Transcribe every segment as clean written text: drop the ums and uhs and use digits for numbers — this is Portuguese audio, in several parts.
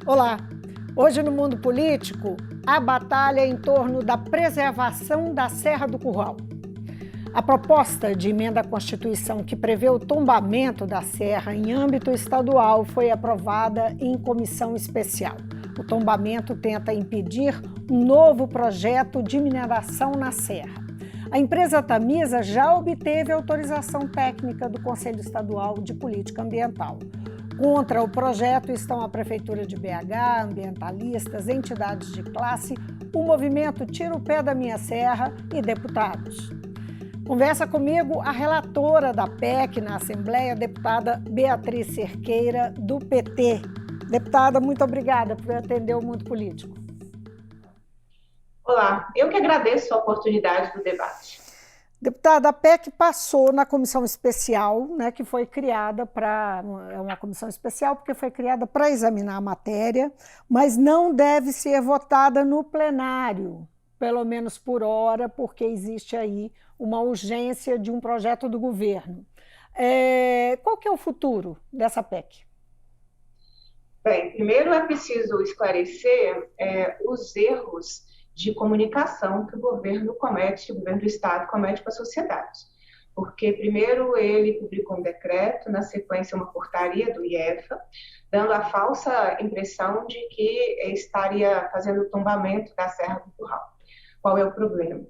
Olá! Hoje no mundo político, a batalha é em torno da preservação da Serra do Curral. A proposta de emenda à Constituição que prevê o tombamento da serra em âmbito estadual foi aprovada em comissão especial. O tombamento tenta impedir um novo projeto de mineração na serra. A empresa Tamisa já obteve autorização técnica do Conselho Estadual de Política Ambiental. Contra o projeto estão a Prefeitura de BH, ambientalistas, entidades de classe, o movimento Tira o Pé da Minha Serra e deputados. Conversa comigo a relatora da PEC na Assembleia, deputada Beatriz Cerqueira, do PT. Deputada, muito obrigada por atender o mundo político. Olá, eu que agradeço a oportunidade do debate. Deputada, a PEC passou na comissão especial, né, que foi criada é uma comissão especial porque foi criada para examinar a matéria, mas não deve ser votada no plenário, pelo menos por hora, porque existe aí uma urgência de um projeto do governo. Qual que é o futuro dessa PEC? Bem, primeiro é preciso esclarecer os erros de comunicação que o governo do Estado comete com a sociedade. Porque, primeiro, ele publicou um decreto, na sequência, uma portaria do IEFA, dando a falsa impressão de que estaria fazendo o tombamento da Serra do Curral. Qual é o problema?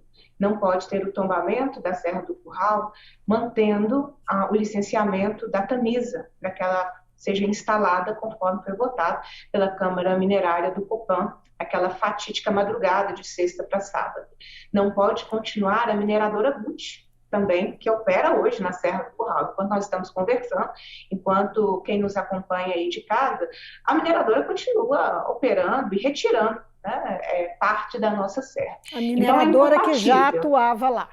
Não pode ter o tombamento da Serra do Curral mantendo o licenciamento da Tamisa, para que ela seja instalada conforme foi votado pela Câmara Minerária do Copan, aquela fatídica madrugada de sexta para sábado. Não pode continuar a mineradora Gucci, também, que opera hoje na Serra do Curral. Enquanto nós estamos conversando, enquanto quem nos acompanha aí de casa, a mineradora continua operando e retirando, né, parte da nossa serra. A mineradora então, que já atuava lá.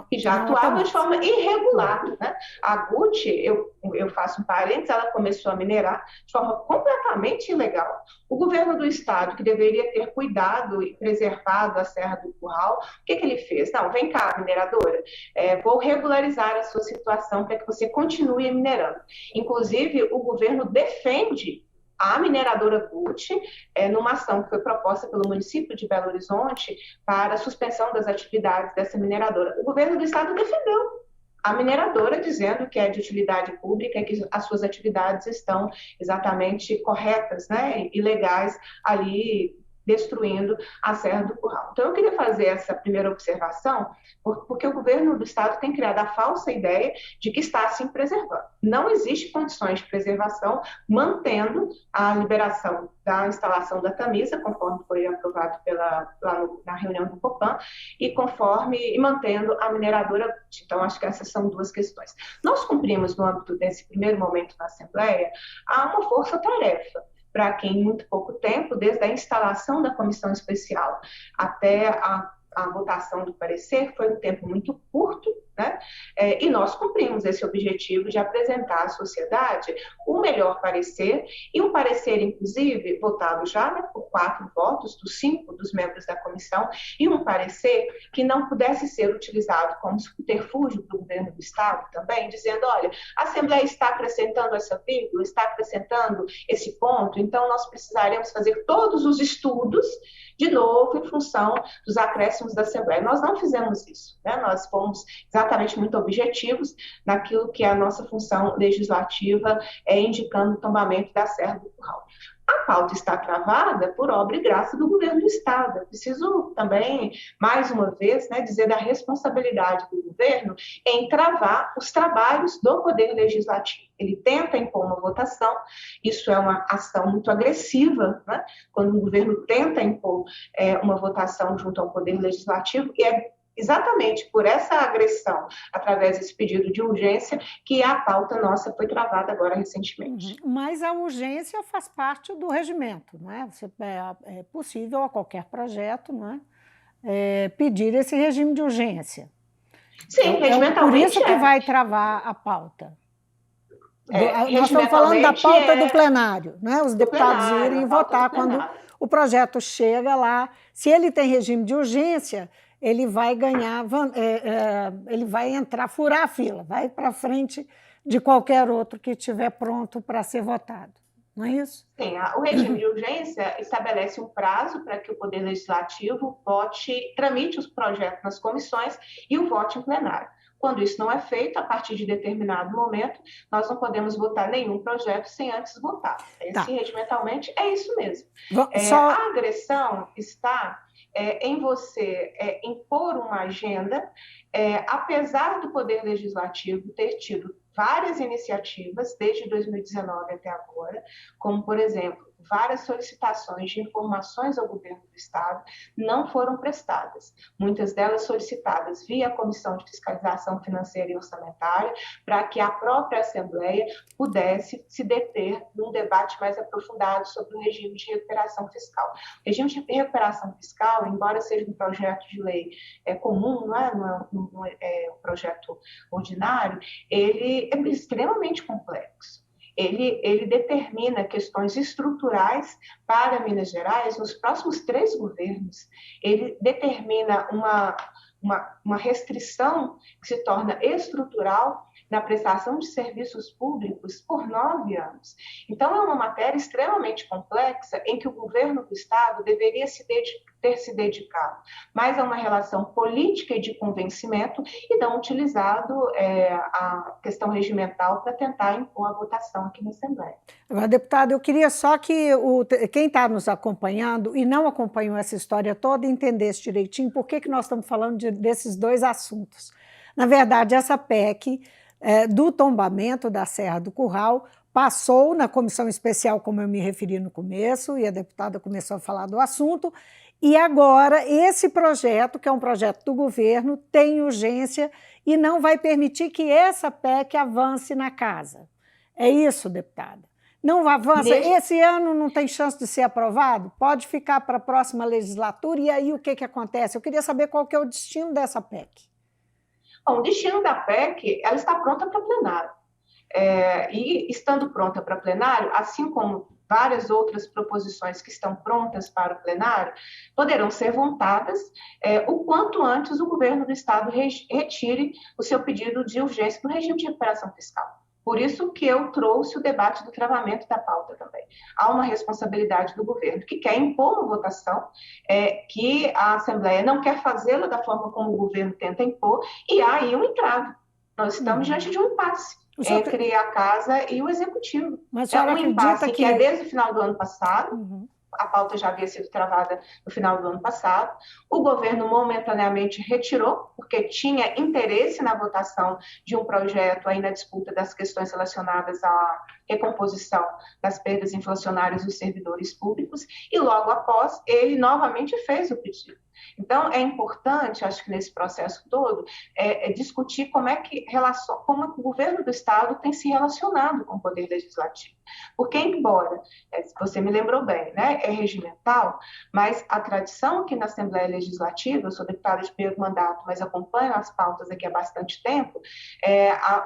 Que já atuava de forma irregular, né? A Gucci, eu faço um parênteses, ela começou a minerar de forma completamente ilegal. O governo do estado, que deveria ter cuidado e preservado a Serra do Curral, o que ele fez? Não, vem cá, mineradora, vou regularizar a sua situação para que você continue minerando. Inclusive, o governo defende a mineradora Gucci, numa ação que foi proposta pelo município de Belo Horizonte para a suspensão das atividades dessa mineradora. O governo do estado defendeu a mineradora, dizendo que é de utilidade pública e que as suas atividades estão exatamente corretas, né, e legais ali, destruindo a Serra do Curral. Então, eu queria fazer essa primeira observação, porque o governo do estado tem criado a falsa ideia de que está assim preservando. Não existe condições de preservação mantendo a liberação da instalação da Tamisa, conforme foi aprovado na reunião do Copan, e mantendo a mineradora. Então, acho que essas são duas questões. Nós cumprimos, no âmbito desse primeiro momento na Assembleia, uma força-tarefa, para que em muito pouco tempo, desde a instalação da comissão especial até a votação do parecer, foi um tempo muito curto, né? E nós cumprimos esse objetivo de apresentar à sociedade o melhor parecer, e um parecer, inclusive, votado já, né, por 4 votos dos 5 dos membros da comissão, e um parecer que não pudesse ser utilizado como subterfúgio do governo do Estado também, dizendo, olha, a Assembleia está acrescentando essa vírgula, está acrescentando esse ponto, então nós precisaremos fazer todos os estudos de novo em função dos acréscimos da Assembleia. Nós não fizemos isso, né? Nós fomos exatamente muito objetivos naquilo que é a nossa função legislativa, indicando o tombamento da Serra do Curral. A pauta está travada por obra e graça do governo do Estado. Eu preciso também, mais uma vez, né, dizer da responsabilidade do governo em travar os trabalhos do Poder Legislativo. Ele tenta impor uma votação, isso é uma ação muito agressiva, né, quando o governo tenta impor uma votação junto ao Poder Legislativo, e é exatamente por essa agressão, através desse pedido de urgência, que a pauta nossa foi travada agora recentemente. Mas a urgência faz parte do regimento, não é? É possível a qualquer projeto, não é? Pedir esse regime de urgência. Sim, regimentalmente por isso que vai travar a pauta. Nós estamos falando da pauta do plenário, né? Os deputados irem votar quando o projeto chega lá. Se ele tem regime de urgência, ele vai ganhar, ele vai furar a fila, vai para frente de qualquer outro que estiver pronto para ser votado. não é isso? Sim, o regime de urgência estabelece um prazo para que o Poder Legislativo tramite os projetos nas comissões e o vote em plenário. Quando isso não é feito, a partir de determinado momento, nós não podemos votar nenhum projeto sem antes votar. Tá. Regimentalmente, é isso mesmo. Só... A agressão está em você impor uma agenda, apesar do Poder Legislativo ter tido várias iniciativas desde 2019 até agora, como, por exemplo, várias solicitações de informações ao governo do Estado não foram prestadas. Muitas delas solicitadas via Comissão de Fiscalização Financeira e Orçamentária, para que a própria Assembleia pudesse se deter num debate mais aprofundado sobre o regime de recuperação fiscal. O regime de recuperação fiscal, embora seja um projeto de lei comum, não é um projeto ordinário, ele é extremamente complexo. Ele determina questões estruturais para Minas Gerais nos próximos 3 governos. Ele determina uma restrição que se torna estrutural na prestação de serviços públicos por 9 anos. Então, é uma matéria extremamente complexa em que o governo do Estado deveria ter se dedicado mais a uma relação política e de convencimento e não utilizado a questão regimental para tentar impor a votação aqui na Assembleia. Agora, deputado, eu queria só que quem está nos acompanhando e não acompanhou essa história toda entendesse direitinho por que nós estamos falando desses 2 assuntos. Na verdade, essa PEC do tombamento da Serra do Curral passou na comissão especial, como eu me referi no começo, e a deputada começou a falar do assunto, e agora esse projeto, que é um projeto do governo, tem urgência e não vai permitir que essa PEC avance na casa. É isso, deputada? Não avança? Esse ano não tem chance de ser aprovado? Pode ficar para a próxima legislatura? E aí o que acontece? Eu queria saber qual que é o destino dessa PEC. Bom, o destino da PEC, ela está pronta para plenário. E estando pronta para plenário, assim como várias outras proposições que estão prontas para o plenário, poderão ser votadas o quanto antes o governo do Estado retire o seu pedido de urgência no regime de recuperação fiscal. Por isso que eu trouxe o debate do travamento da pauta também. Há uma responsabilidade do governo que quer impor uma votação, que a Assembleia não quer fazê-la da forma como o governo tenta impor, e há aí um entrave. Nós estamos diante de um impasse entre a Casa e o Executivo. Mas é um impasse que é desde o final do ano passado. A pauta já havia sido travada no final do ano passado. O governo momentaneamente retirou, porque tinha interesse na votação de um projeto aí na disputa das questões relacionadas à recomposição das perdas inflacionárias dos servidores públicos, e logo após ele novamente fez o pedido. Então, é importante, acho que nesse processo todo, discutir como o governo do Estado tem se relacionado com o Poder Legislativo. Porque, embora, você me lembrou bem, né, é regimental, mas a tradição aqui na Assembleia Legislativa, eu sou deputada de primeiro mandato, mas acompanho as pautas aqui há bastante tempo,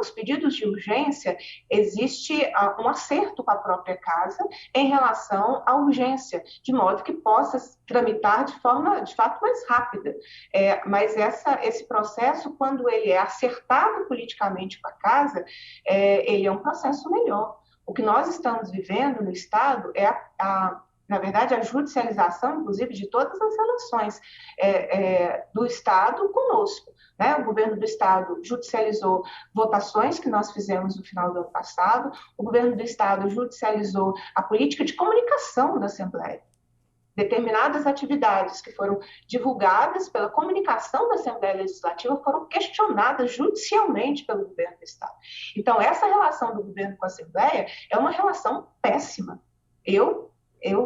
os pedidos de urgência, existe um acerto com a própria Casa em relação à urgência, de modo que possa tramitar de forma, de fato, mais rápida. Mas esse processo, quando ele é acertado politicamente com a Casa, ele é um processo melhor. O que nós estamos vivendo no Estado é na verdade, a judicialização, inclusive, de todas as relações do Estado conosco. Né? O governo do Estado judicializou votações que nós fizemos no final do ano passado, o governo do Estado judicializou a política de comunicação da Assembleia. Determinadas atividades que foram divulgadas pela comunicação da Assembleia Legislativa foram questionadas judicialmente pelo governo do Estado. Então, essa relação do governo com a Assembleia é uma relação péssima. Eu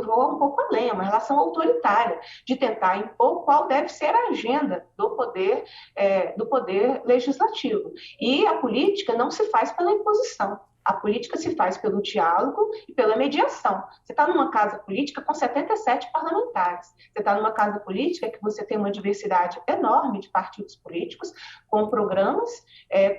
vou um pouco além, é uma relação autoritária, de tentar impor qual deve ser a agenda do poder legislativo. E a política não se faz pela imposição. A política se faz pelo diálogo e pela mediação. Você está numa casa política com 77 parlamentares. Você está numa casa política que você tem uma diversidade enorme de partidos políticos, com programas,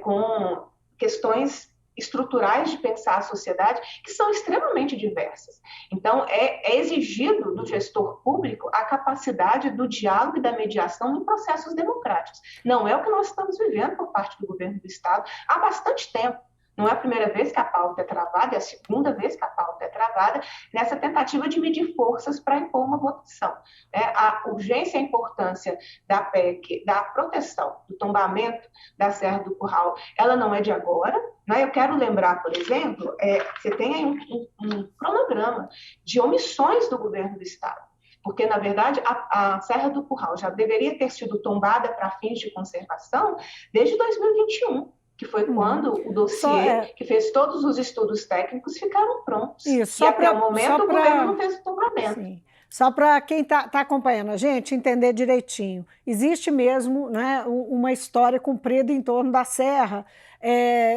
com questões estruturais de pensar a sociedade que são extremamente diversas. Então, é exigido do gestor público a capacidade do diálogo e da mediação em processos democráticos. Não é o que nós estamos vivendo por parte do governo do Estado há bastante tempo. Não é a primeira vez que a pauta é travada, é a segunda vez que a pauta é travada, nessa tentativa de medir forças para impor uma votação. A urgência e a importância da PEC, da proteção do tombamento da Serra do Curral, ela não é de agora. Eu quero lembrar, por exemplo, você tem aí um cronograma de omissões do governo do Estado, porque, na verdade, a Serra do Curral já deveria ter sido tombada para fins de conservação desde 2021, que foi quando o dossiê que fez todos os estudos técnicos ficaram prontos. Isso, e até o momento o governo não fez o tombamento. Sim. Só para quem está acompanhando a gente entender direitinho, existe mesmo, né, uma história comprida em torno da serra,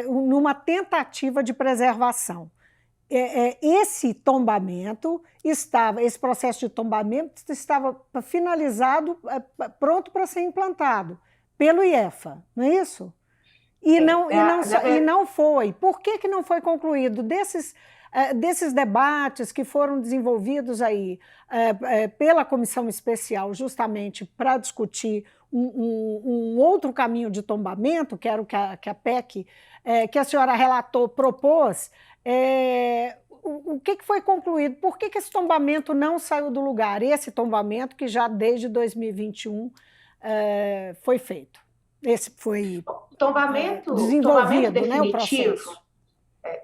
numa tentativa de preservação. Esse tombamento esse processo de tombamento estava finalizado, pronto para ser implantado pelo IEFA, não é isso? E não foi. Por que não foi concluído? Desses debates que foram desenvolvidos aí pela comissão especial, justamente para discutir um outro caminho de tombamento, que era o que a PEC, que a senhora relatou, propôs, o que foi concluído? Por que esse tombamento não saiu do lugar? Esse tombamento que já desde 2021 foi feito. Esse foi desenvolvido, né, o processo.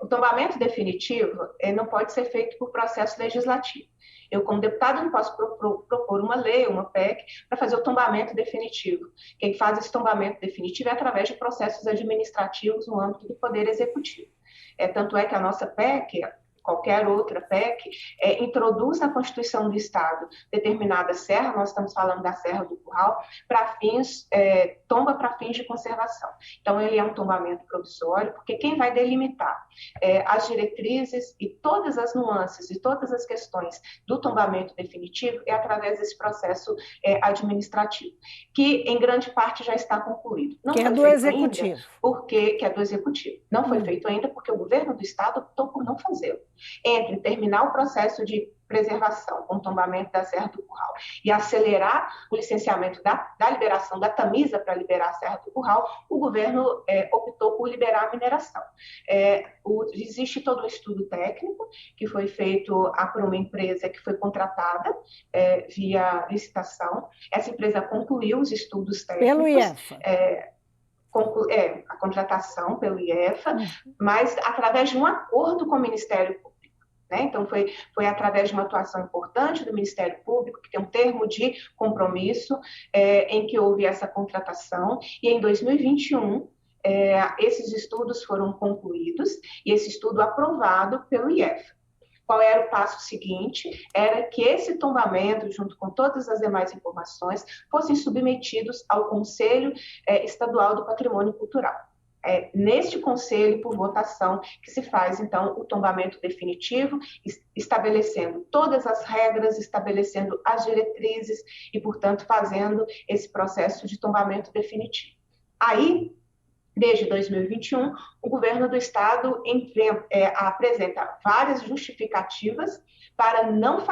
O tombamento definitivo não pode ser feito por processo legislativo. Eu, como deputada, não posso propor uma lei, uma PEC, para fazer o tombamento definitivo. Quem faz esse tombamento definitivo é através de processos administrativos no âmbito do Poder Executivo. Tanto é que a nossa PEC, qualquer outra PEC, introduz na Constituição do Estado determinada serra, nós estamos falando da Serra do Curral, tomba para fins de conservação. Então, ele é um tombamento provisório, porque quem vai delimitar as diretrizes e todas as nuances e todas as questões do tombamento definitivo é através desse processo administrativo, que em grande parte já está concluído. Que é do Executivo. Que é do Executivo. Não foi feito ainda porque o governo do Estado optou por não fazê-lo. Entre terminar o processo de preservação com o tombamento da Serra do Curral e acelerar o licenciamento da liberação da Tamisa para liberar a Serra do Curral, o governo optou por liberar a mineração. Existe todo um estudo técnico que foi feito por uma empresa que foi contratada via licitação. Essa empresa concluiu os estudos técnicos. Pelo IEFA. A contratação pelo IEFA, mas através de um acordo com o Ministério Público. Então, foi através de uma atuação importante do Ministério Público, que tem um termo de compromisso, em que houve essa contratação, e em 2021, esses estudos foram concluídos, e esse estudo aprovado pelo IEFA. Qual era o passo seguinte? Era que esse tombamento, junto com todas as demais informações, fossem submetidos ao Conselho Estadual do Patrimônio Cultural. Neste conselho, por votação, que se faz, então, o tombamento definitivo, estabelecendo todas as regras, estabelecendo as diretrizes e, portanto, fazendo esse processo de tombamento definitivo. Aí, desde 2021, o governo do Estado apresenta várias justificativas para não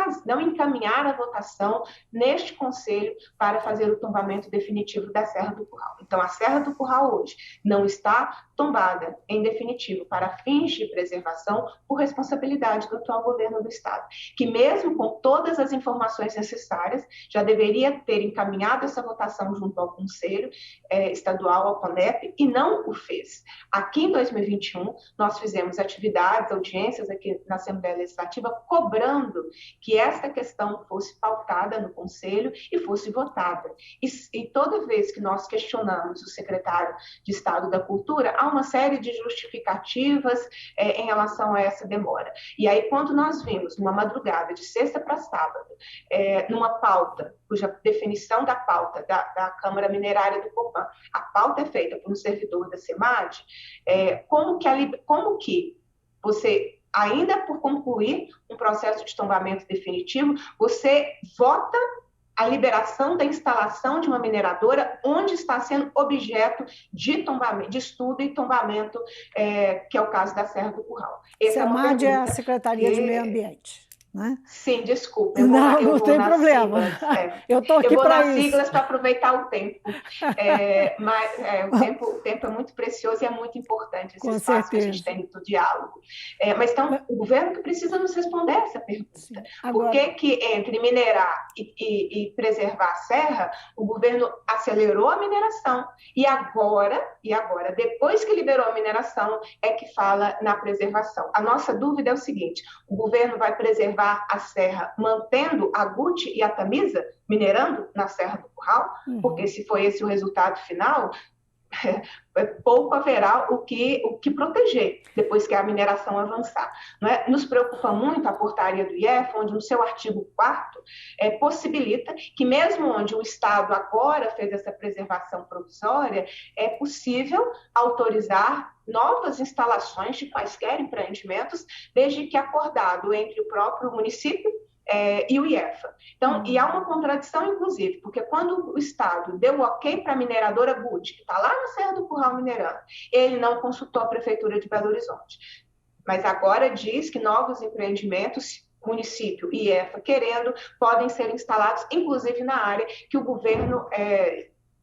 encaminhar a votação neste conselho para fazer o tombamento definitivo da Serra do Curral. Então, a Serra do Curral hoje não está tombada em definitivo para fins de preservação por responsabilidade do atual governo do Estado, que mesmo com todas as informações necessárias, já deveria ter encaminhado essa votação junto ao Conselho Estadual, ao CONEP, e não o fez. Aqui em 2021, nós fizemos atividades, audiências aqui na Assembleia Legislativa, cobrando que esta questão fosse pautada no Conselho e fosse votada. E toda vez que nós questionamos o secretário de Estado da Cultura, há uma série de justificativas em relação a essa demora. E aí, quando nós vimos, numa madrugada de sexta para sábado, numa pauta, cuja definição da pauta da Câmara Minerária do Copan, a pauta é feita por um servidor da SEMAD, como que você, ainda por concluir um processo de tombamento definitivo, você vota a liberação da instalação de uma mineradora onde está sendo objeto de tombamento, de estudo e tombamento, que é o caso da Serra do Curral. SEMAD é a Secretaria de Meio Ambiente. né? Sim, desculpa, Não tem problema. Eu estou aqui para isso. Eu vou nas siglas para aproveitar o tempo. Mas o tempo é muito precioso e é muito importante esse espaço que a gente tem do diálogo. Mas então, o governo que precisa nos responder essa pergunta. Agora, por que entre minerar e preservar a serra, o governo acelerou a mineração e agora, depois que liberou a mineração, é que fala na preservação. A nossa dúvida é o seguinte: o governo vai preservar a serra mantendo a Guti e a Tamisa minerando na Serra do Curral? Porque se foi esse o resultado final, pouco haverá o que proteger depois que a mineração avançar. Não é? Nos preocupa muito a portaria do IEF, onde no seu artigo 4º possibilita que mesmo onde o Estado agora fez essa preservação provisória, é possível autorizar novas instalações de quaisquer empreendimentos, desde que acordado entre o próprio município e o IEFA. Então, e há uma contradição, inclusive, porque quando o Estado deu o ok para a mineradora Guti, que está lá na Serra do Curral minerando, ele não consultou a Prefeitura de Belo Horizonte. Mas agora diz que novos empreendimentos, município e IEFA querendo, podem ser instalados, inclusive na área que o governo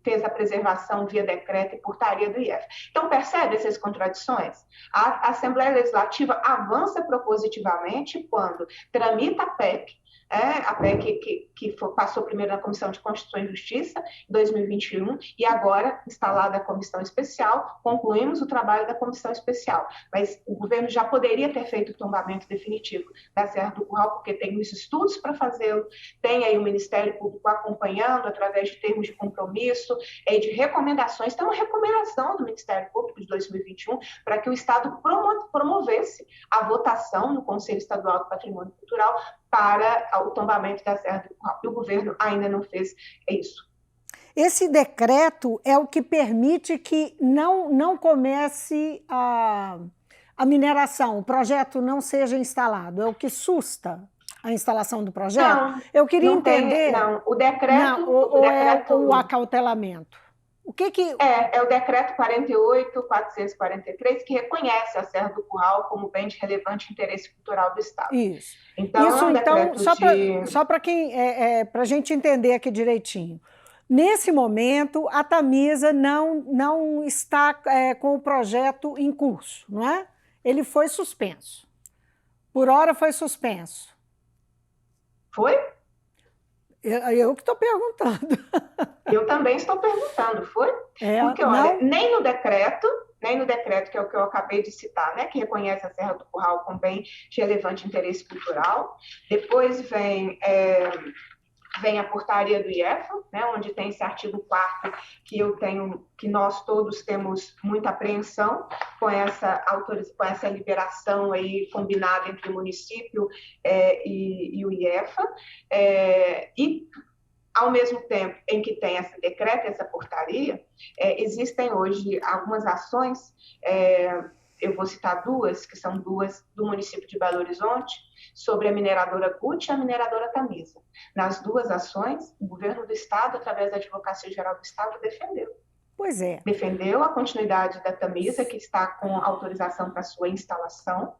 fez a preservação via decreto e portaria do IEF. Então, percebe essas contradições? A Assembleia Legislativa avança propositivamente quando tramita a PEC, a PEC que passou primeiro na Comissão de Constituição e Justiça, em 2021, e agora, instalada a Comissão Especial, concluímos o trabalho da Comissão Especial. Mas o governo já poderia ter feito o tombamento definitivo da Serra do Curral, porque tem os estudos para fazê-lo, tem aí o Ministério Público acompanhando, através de termos de compromisso, de recomendações. Tem uma recomendação do Ministério Público de 2021 para que o Estado promovesse a votação no Conselho Estadual do Patrimônio Cultural para o tombamento da Serra do Curral. E o governo ainda não fez isso. Esse decreto é o que permite que não comece a mineração, o projeto não seja instalado, é o que susta a instalação do projeto? Não, eu queria entender. O decreto... É o acautelamento? O que É o decreto 48.443, que reconhece a Serra do Curral como bem de relevante interesse cultural do Estado. Isso. Então, só para a gente entender aqui direitinho. Nesse momento, a Tamisa não está com o projeto em curso, não é? Ele foi suspenso. Por hora foi suspenso. Foi? Eu que estou perguntando. Eu também estou perguntando, foi? Porque, olha, nem no decreto, que é o que eu acabei de citar, né, que reconhece a Serra do Curral como bem de relevante interesse cultural, depois vem a portaria do IEFA, né, onde tem esse artigo 4º que nós todos temos muita apreensão com essa liberação aí combinada entre o município e o IEFA, e ao mesmo tempo em que tem esse decreto, essa portaria, existem hoje algumas ações, eu vou citar duas, que são duas do município de Belo Horizonte, sobre a mineradora Guti e a mineradora Tamisa. Nas duas ações, o governo do Estado, através da Advocacia Geral do Estado, defendeu. Pois é. Defendeu a continuidade da Tamisa, que está com autorização para sua instalação,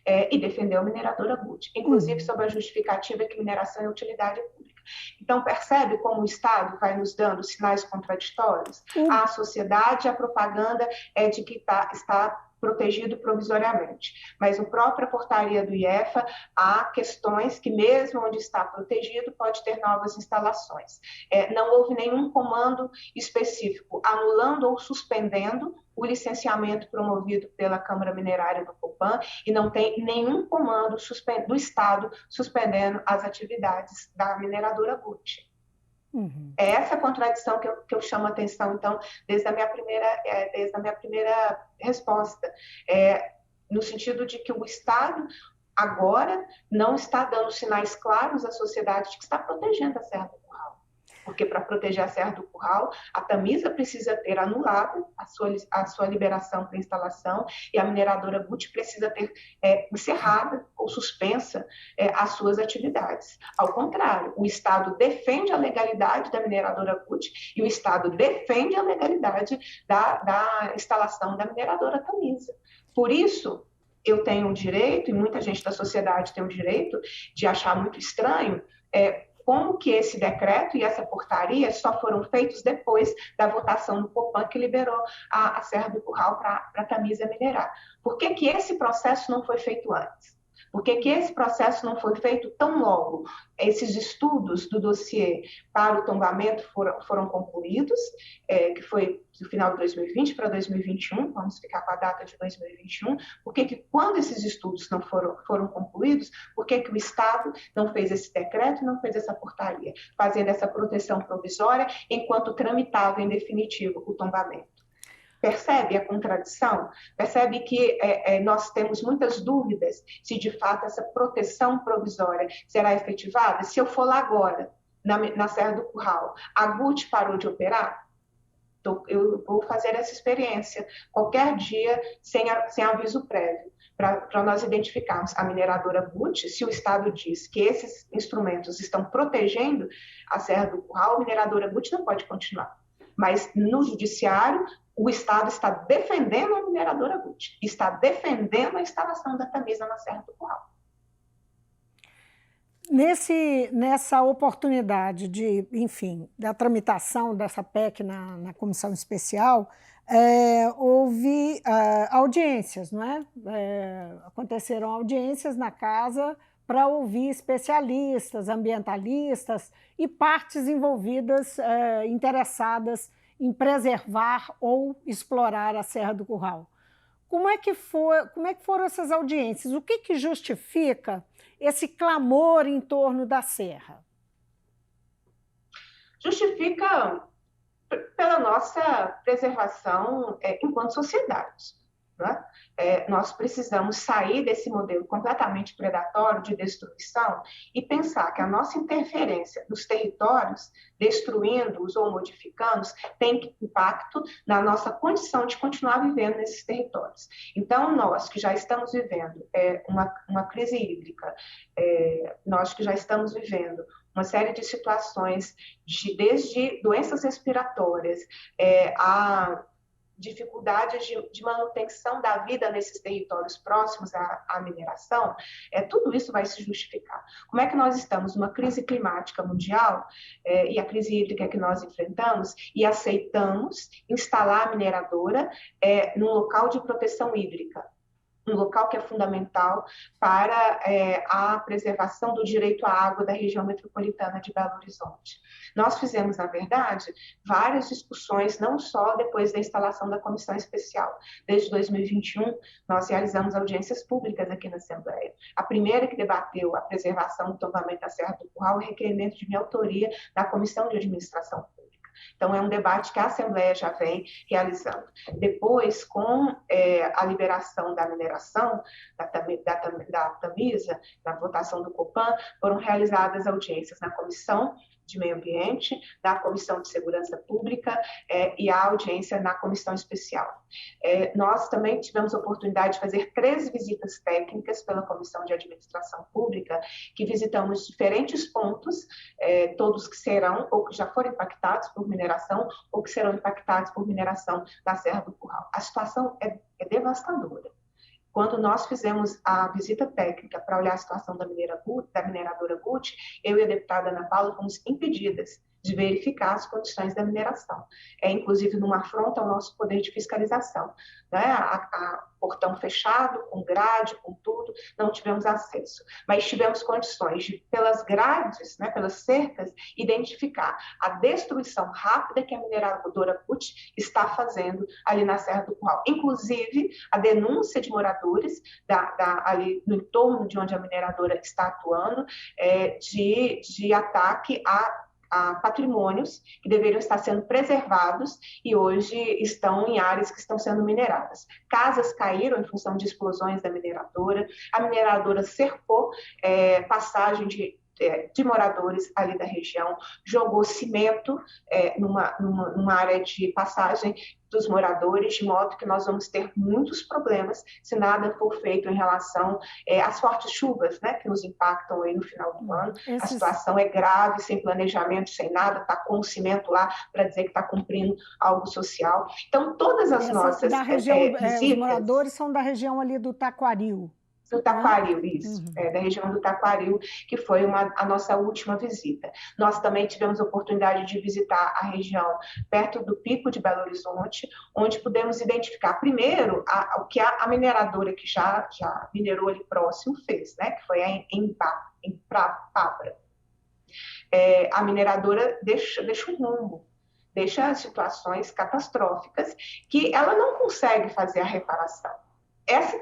e defendeu a mineradora Guti, inclusive sob a justificativa que mineração é utilidade pública. Então, percebe como o Estado vai nos dando sinais contraditórios? A sociedade, a propaganda é de que está protegido provisoriamente. Mas na própria portaria do IEFA há questões que, mesmo onde está protegido, pode ter novas instalações. Não houve nenhum comando específico anulando ou suspendendo o licenciamento promovido pela Câmara Minerária do Copan e não tem nenhum comando do Estado suspendendo as atividades da mineradora Guti. É essa contradição que eu chamo a atenção, então, desde a minha primeira resposta, no sentido de que o Estado agora não está dando sinais claros à sociedade de que está protegendo a Serra do Curral. Porque para proteger a Serra do Curral, a Tamisa precisa ter anulado a sua liberação para instalação e a mineradora Guti precisa ter encerrada ou suspensa as suas atividades. Ao contrário, o Estado defende a legalidade da mineradora Guti e o Estado defende a legalidade da instalação da mineradora Tamisa. Por isso, eu tenho o direito, e muita gente da sociedade tem o direito, de achar muito estranho como que esse decreto e essa portaria só foram feitos depois da votação do Copan, que liberou a Serra do Curral para a Tamisa minerar. Por que que esse processo não foi feito antes? Por que que esse processo não foi feito tão logo? Esses estudos do dossiê para o tombamento foram concluídos, que foi do final de 2020 para 2021, vamos ficar com a data de 2021. Por que que, quando esses estudos não foram concluídos, por que que o Estado não fez esse decreto, não fez essa portaria, fazendo essa proteção provisória enquanto tramitava em definitivo o tombamento? Percebe a contradição? Percebe que nós temos muitas dúvidas se de fato essa proteção provisória será efetivada? Se eu for lá agora, na Serra do Curral, a GUT parou de operar? Eu vou fazer essa experiência qualquer dia sem aviso prévio, para nós identificarmos a mineradora GUT. Se o Estado diz que esses instrumentos estão protegendo a Serra do Curral, a mineradora GUT não pode continuar. Mas no judiciário, o Estado está defendendo a mineradora GUT, está defendendo a instalação da Tamisa na Serra do Curral. Nessa oportunidade enfim, da tramitação dessa PEC na comissão especial, houve audiências, não é? Aconteceram audiências na casa para ouvir especialistas, ambientalistas e partes envolvidas, interessadas em preservar ou explorar a Serra do Curral. Como é que foram essas audiências? O que justifica esse clamor em torno da Serra? Justifica pela nossa preservação enquanto sociedade. Né? Nós precisamos sair desse modelo completamente predatório de destruição e pensar que a nossa interferência nos territórios, destruindo-os ou modificando-os, tem impacto na nossa condição de continuar vivendo nesses territórios. Então, nós que já estamos vivendo uma crise hídrica, nós que já estamos vivendo uma série de situações, desde doenças respiratórias a dificuldades de manutenção da vida nesses territórios próximos à mineração, tudo isso vai se justificar. Como é que nós estamos numa crise climática mundial e a crise hídrica que nós enfrentamos e aceitamos instalar a mineradora num local de proteção hídrica? Um local que é fundamental para a preservação do direito à água da região metropolitana de Belo Horizonte. Nós fizemos, na verdade, várias discussões, não só depois da instalação da comissão especial. Desde 2021, nós realizamos audiências públicas aqui na Assembleia. A primeira que debateu a preservação do tombamento da Serra do Curral é requerimento de minha autoria da Comissão de Administração Pública. Então, é um debate que a Assembleia já vem realizando. Depois, com a liberação da mineração, da Tamisa, na votação do Copan, foram realizadas audiências na Comissão de Meio Ambiente, na Comissão de Segurança Pública e a audiência na Comissão Especial. Nós também tivemos a oportunidade de fazer 3 visitas técnicas pela Comissão de Administração Pública, que visitamos diferentes pontos, todos que serão ou que já foram impactados por mineração ou que serão impactados por mineração na Serra do Curral. A situação é devastadora. Quando nós fizemos a visita técnica para olhar a situação da mineradora GUT, eu e a deputada Ana Paula fomos impedidas de verificar as condições da mineração. Inclusive numa afronta ao nosso poder de fiscalização. Né? Portão fechado, com grade, com tudo, não tivemos acesso. Mas tivemos condições de, pelas grades, né, pelas cercas, identificar a destruição rápida que a mineradora GUT está fazendo ali na Serra do Curral. Inclusive, a denúncia de moradores ali no entorno de onde a mineradora está atuando, de ataque a patrimônios que deveriam estar sendo preservados e hoje estão em áreas que estão sendo mineradas. Casas caíram em função de explosões da mineradora, a mineradora cercou passagem de de moradores ali da região, jogou cimento numa área de passagem dos moradores, de modo que nós vamos ter muitos problemas se nada for feito em relação às fortes chuvas, né, que nos impactam aí no final do ano. A situação é grave, sem planejamento, sem nada, está com o cimento lá para dizer que está cumprindo algo social. Então, todas as nossas da região, visitas... os moradores são da região ali do Taquaril. Do Taquaril, isso, da região do Taquaril, que foi a nossa última visita. Nós também tivemos a oportunidade de visitar a região perto do Pico de Belo Horizonte, onde pudemos identificar, primeiro, o que a mineradora que já minerou ali próximo fez, né, que foi em Papra. A mineradora deixa um rumbo, deixa situações catastróficas que ela não consegue fazer a reparação.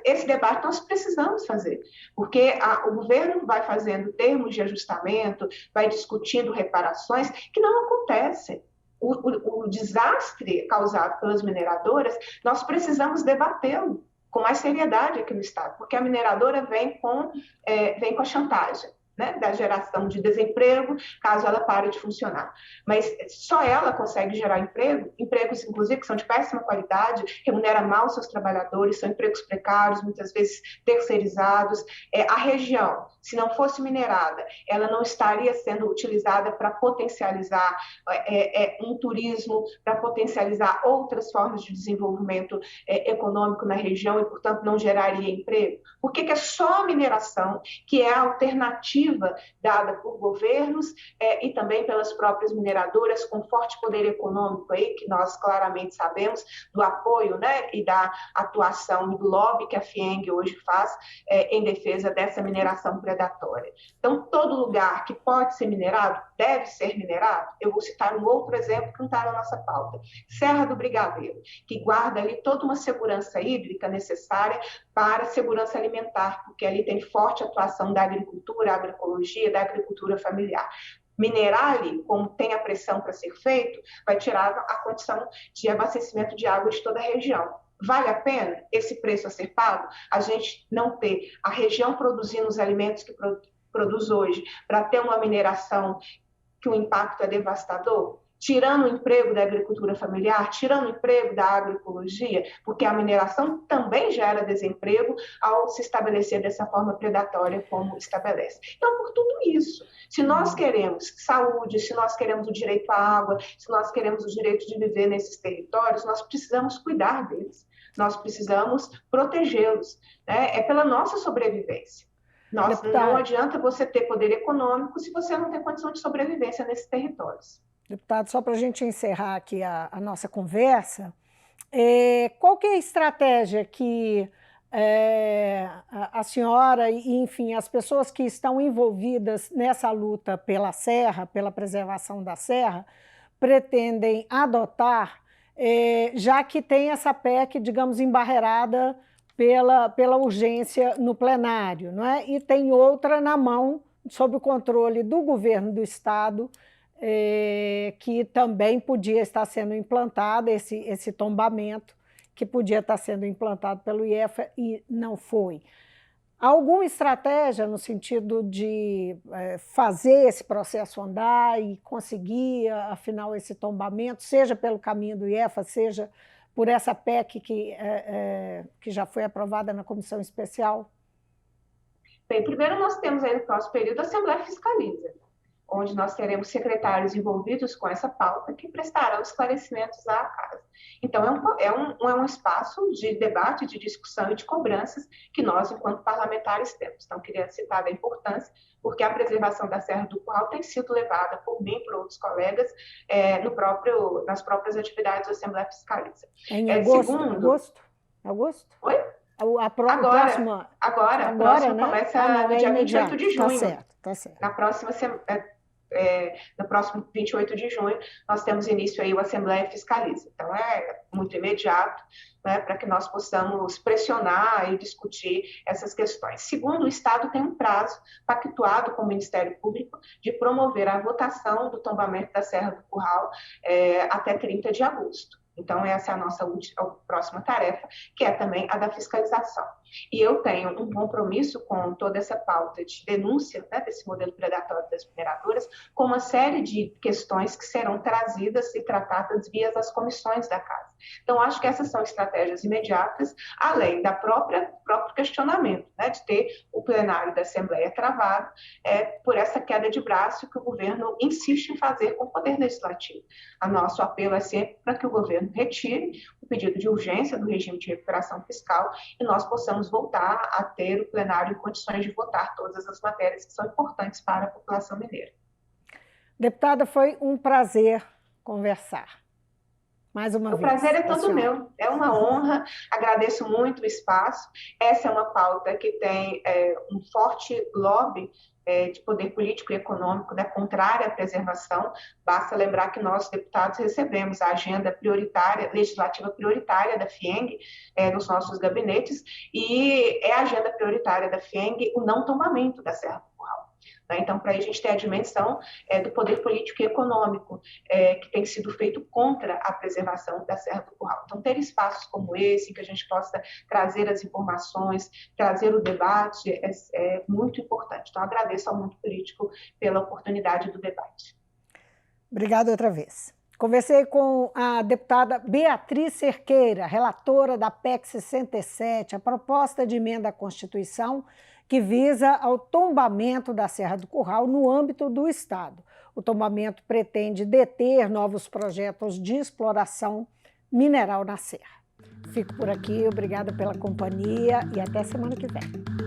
Esse debate nós precisamos fazer, porque o governo vai fazendo termos de ajustamento, vai discutindo reparações que não acontecem. O desastre causado pelas mineradoras, nós precisamos debatê-lo com mais seriedade aqui no Estado, porque a mineradora vem com a chantagem, né, da geração de desemprego, caso ela pare de funcionar. Mas só ela consegue gerar empregos, inclusive, que são de péssima qualidade, remunera mal seus trabalhadores, são empregos precários, muitas vezes terceirizados. A região, se não fosse minerada, ela não estaria sendo utilizada para potencializar um turismo, para potencializar outras formas de desenvolvimento econômico na região e, portanto, não geraria emprego. Por que é só a mineração que é a alternativa dada por governos e também pelas próprias mineradoras com forte poder econômico aí, que nós claramente sabemos do apoio, né, e da atuação do lobby que a FIENG hoje faz em defesa dessa mineração predatória. Então, todo lugar que pode ser minerado, deve ser minerado. Eu vou citar um outro exemplo que não está na nossa pauta. Serra do Brigadeiro, que guarda ali toda uma segurança hídrica necessária para a segurança alimentar, porque ali tem forte atuação da agricultura, agroecologia, da agricultura familiar. Minerar ali, como tem a pressão para ser feito, vai tirar a condição de abastecimento de água de toda a região. Vale a pena esse preço a ser pago? A gente não ter a região produzindo os alimentos que produz hoje, para ter uma mineração que o impacto é devastador? Tirando o emprego da agricultura familiar, tirando o emprego da agroecologia, porque a mineração também gera desemprego ao se estabelecer dessa forma predatória como estabelece. Então, por tudo isso, se nós queremos saúde, se nós queremos o direito à água, se nós queremos o direito de viver nesses territórios, nós precisamos cuidar deles, nós precisamos protegê-los, né? É pela nossa sobrevivência. Não adianta você ter poder econômico se você não tem condição de sobrevivência nesses territórios. Deputado, só para a gente encerrar aqui a nossa conversa, qual que é a estratégia que a senhora e, enfim, as pessoas que estão envolvidas nessa luta pela Serra, pela preservação da Serra, pretendem adotar, já que tem essa PEC, digamos, embarreirada pela urgência no plenário, não é? E tem outra na mão, sob o controle do governo do Estado, que também podia estar sendo implantada, esse tombamento, que podia estar sendo implantado pelo IEFA e não foi. Alguma estratégia no sentido de fazer esse processo andar e conseguir, afinal, esse tombamento, seja pelo caminho do IEFA, seja por essa PEC que já foi aprovada na comissão especial? Bem, primeiro nós temos aí no próximo período a Assembleia Fiscaliza, onde nós teremos secretários envolvidos com essa pauta que prestarão esclarecimentos à casa. Então, é um espaço de debate, de discussão e de cobranças que nós, enquanto parlamentares, temos. Então, queria citar a importância, porque a preservação da Serra do Curral tem sido levada por mim e por outros colegas nas próprias atividades da Assembleia Fiscaliza. Em agosto? Oi? Agora, né? Começa no dia 28 de junho. Tá certo. No próximo 28 de junho, nós temos início aí o Assembleia Fiscaliza. Então, é muito imediato, né, para que nós possamos pressionar e discutir essas questões. Segundo, o Estado tem um prazo pactuado com o Ministério Público de promover a votação do tombamento da Serra do Curral até 30 de agosto. Então, essa é a nossa próxima tarefa, que é também a da fiscalização. E eu tenho um compromisso com toda essa pauta de denúncia, né, desse modelo predatório das mineradoras, com uma série de questões que serão trazidas e tratadas via as comissões da casa. Então, acho que essas são estratégias imediatas, além da próprio questionamento, né, de ter o plenário da Assembleia travado por essa queda de braço que o governo insiste em fazer com o Poder Legislativo. O nosso apelo é sempre para que o governo retire o pedido de urgência do regime de recuperação fiscal e nós possamos voltar a ter o plenário em condições de votar todas as matérias que são importantes para a população mineira. Deputada, foi um prazer conversar. Mais uma vez. O prazer é todo meu, é uma honra, agradeço muito o espaço. Essa é uma pauta que tem um forte lobby de poder político e econômico, né, contrária à preservação. Basta lembrar que nós, deputados, recebemos a agenda prioritária, legislativa prioritária da FIENG nos nossos gabinetes, e é a agenda prioritária da FIENG o não tombamento da Serra do Curral. Então, para a gente ter a dimensão do poder político e econômico que tem sido feito contra a preservação da Serra do Curral. Então, ter espaços como esse, em que a gente possa trazer as informações, trazer o debate, é muito importante. Então, agradeço ao mundo político pela oportunidade do debate. Obrigada outra vez. Conversei com a deputada Beatriz Cerqueira, relatora da PEC 67, a proposta de emenda à Constituição que visa ao tombamento da Serra do Curral no âmbito do Estado. O tombamento pretende deter novos projetos de exploração mineral na Serra. Fico por aqui, obrigada pela companhia e até semana que vem.